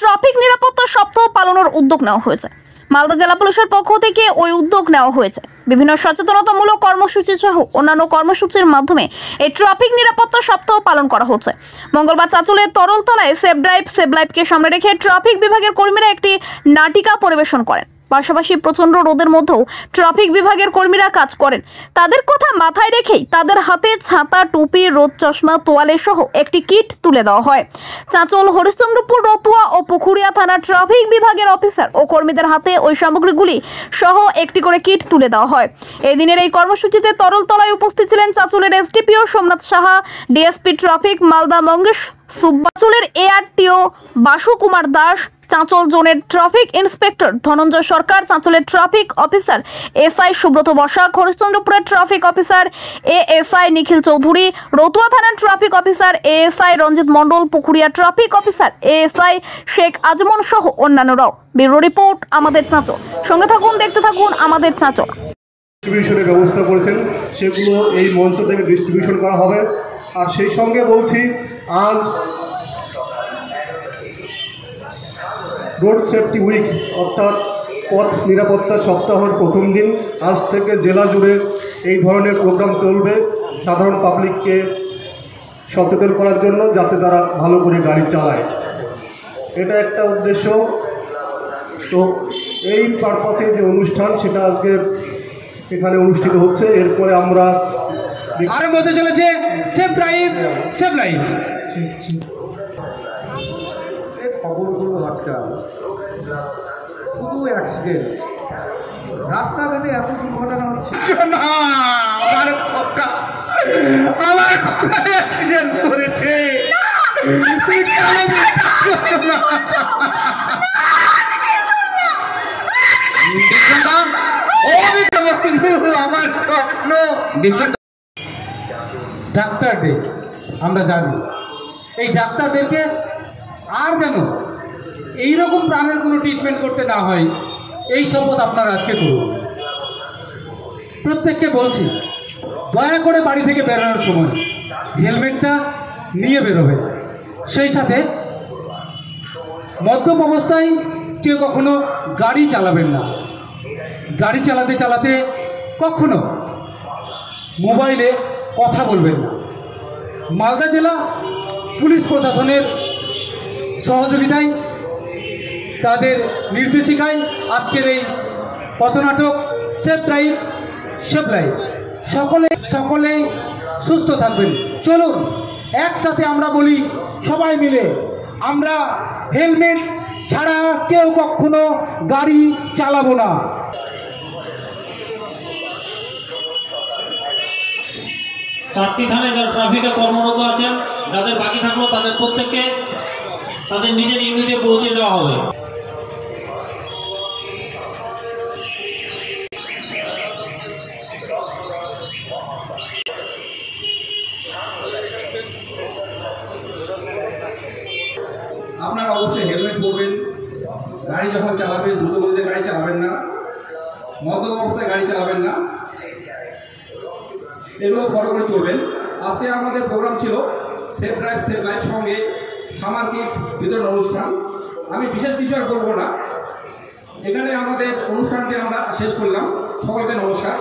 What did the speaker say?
Traffic নিরাপত্তা সপ্তাহ পালনের উদ্যোগ নেওয়া হয়েছে। মালদা জেলা পুলিশের পক্ষ থেকে ওই উদ্যোগ নেওয়া হয়েছে। বিভিন্ন সচেতনতামূলক কর্মসূচি সহ অন্যান্য কর্মসূচির মাধ্যমে এই ট্রাফিক নিরাপত্তা সপ্তাহ পালন করা হচ্ছে। মঙ্গলবার চাঁচলের তরলতলায় সেফ ড্রাইভ সেভ লাইফকে সামনে রেখে ট্রাফিক বিভাগের কর্মীরা একটি নাটিকা পরিবেশন করেন। পাশাপাশি প্রচন্ড রোদের মধ্যেও ট্রাফিক বিভাগের কর্মীরা কাজ করেন। তাদের কথা মাথায় রেখেই তাদের হাতে ছাতা, টুপি, রোদ চশমা, তোয়ালে সহ একটি কিট তুলে দেওয়া হয়। চাঁচল, হরিশ্চন্দ্রপুর, রতুয়া ও পুকুরিয়া থানা ট্রাফিক বিভাগের অফিসার ও কর্মীদের হাতে ওই সামগ্রীগুলি সহ একটি করে কিট তুলে দেওয়া হয়। এই দিনের এই কর্মসূচিতে তরলতলায় উপস্থিত ছিলেন চাঁচলের SDPO Somnath Saha, DSP traffic Malda Mangesh সুব্বাচলের এআরটিও বাসু কুমার দাস, চাঁচল জোনের ট্রাফিক ইন্সপেক্টর ধনঞ্জয় সরকার, চাঁচলের traffic officer SI Subrata Basak, হরিশ্চন্দ্রপুরের traffic officer ASI Nikhil Chowdhury, Ratua থানার traffic officer ASI Ranjit Mondal, Pukuria traffic officer ASI Sheikh Azman সহ অন্যান্যরাও। ব্যুরো রিপোর্ট, আমাদের চাঁচল। সঙ্গে থাকুন, দেখতে থাকুন আমাদের চাঁচল। ডিস্ট্রিবিউশনের ব্যবস্থা করেছেন, সেগুলো এই মঞ্চ থেকে ডিস্ট্রিবিউশন করা হবে। আর সেই সঙ্গে বলছি, আজ রোড সেফটি উইক অর্থাৎ পথ নিরাপত্তা সপ্তাহের প্রথম দিন। আজ থেকে জেলা জুড়ে এই ধরনের প্রোগ্রাম চলবে সাধারণ পাবলিককে সচেতন করার জন্য, যাতে তারা ভালো করে গাড়ি চালায়। এটা একটা উদ্দেশ্য। তো এই পারপাসে যে অনুষ্ঠান, সেটা আজকে এখানে অনুষ্ঠিত হচ্ছে। এরপরে আমরা আরম্ভ হতে চলেছে সেফ ড্রাইভ সেভ লাইফ। খবরগুলো আজকাল শুধু অ্যাক্সিডেন্ট, রাস্তাঘাটে এত দুর্ঘটনা হচ্ছে। আমার অ্যাক্সিডেন্ট করেছে। আমার স্বপ্ন ডাক্তারদের, আমরা জানি এই ডাক্তারদেরকে আর যেন এইরকম প্রাণের কোনো ট্রিটমেন্ট করতে না হয়, এই শপথ আপনারা আজকে করুন। প্রত্যেককে বলছি, দয়া করে বাড়ি থেকে বেরোনোর সময় হেলমেটটা নিয়ে বেরোবে। সেই সাথে মদ্যপ অবস্থায় কেউ কখনো গাড়ি চালাবেন না। গাড়ি চালাতে চালাতে কখনো মোবাইলে কথা বলবেন না। মালদা জেলা পুলিশ প্রশাসনের সহযোগিতায়, তাদের নির্দেশিকায় আজকের এই পথনাটক সেফ ড্রাইভ সেভ লাইফ। সকলেই সুস্থ থাকবেন। চলুন একসাথে আমরা বলি সবাই মিলে, আমরা হেলমেট ছাড়া কেউ কখনো গাড়ি চালাবো না। চারটি থানায় যারা ট্রাফিকে কর্মরত আছেন, যাদের বাকি থাকলো তাদের প্রত্যেককে তাদের নিজের ইউনিটে পৌঁছে দেওয়া হবে। আপনারা অবশ্যই হেলমেট পরবেন। গাড়ি যখন চালাবেন দ্রুত গতিতে গাড়ি চালাবেন না, মদ্যপ অবস্থায় গাড়ি চালাবেন না, এগুলো ফলো করে চলবেন। আজকে আমাদের প্রোগ্রাম ছিল সেফ ড্রাইভ সেভ লাইফ, সঙ্গে সামার কিট বিতরণ অনুষ্ঠান। আমি বিশেষ কিছু আর বলবো না, এখানে আমাদের অনুষ্ঠানটি আমরা শেষ করলাম। সকলকে নমস্কার।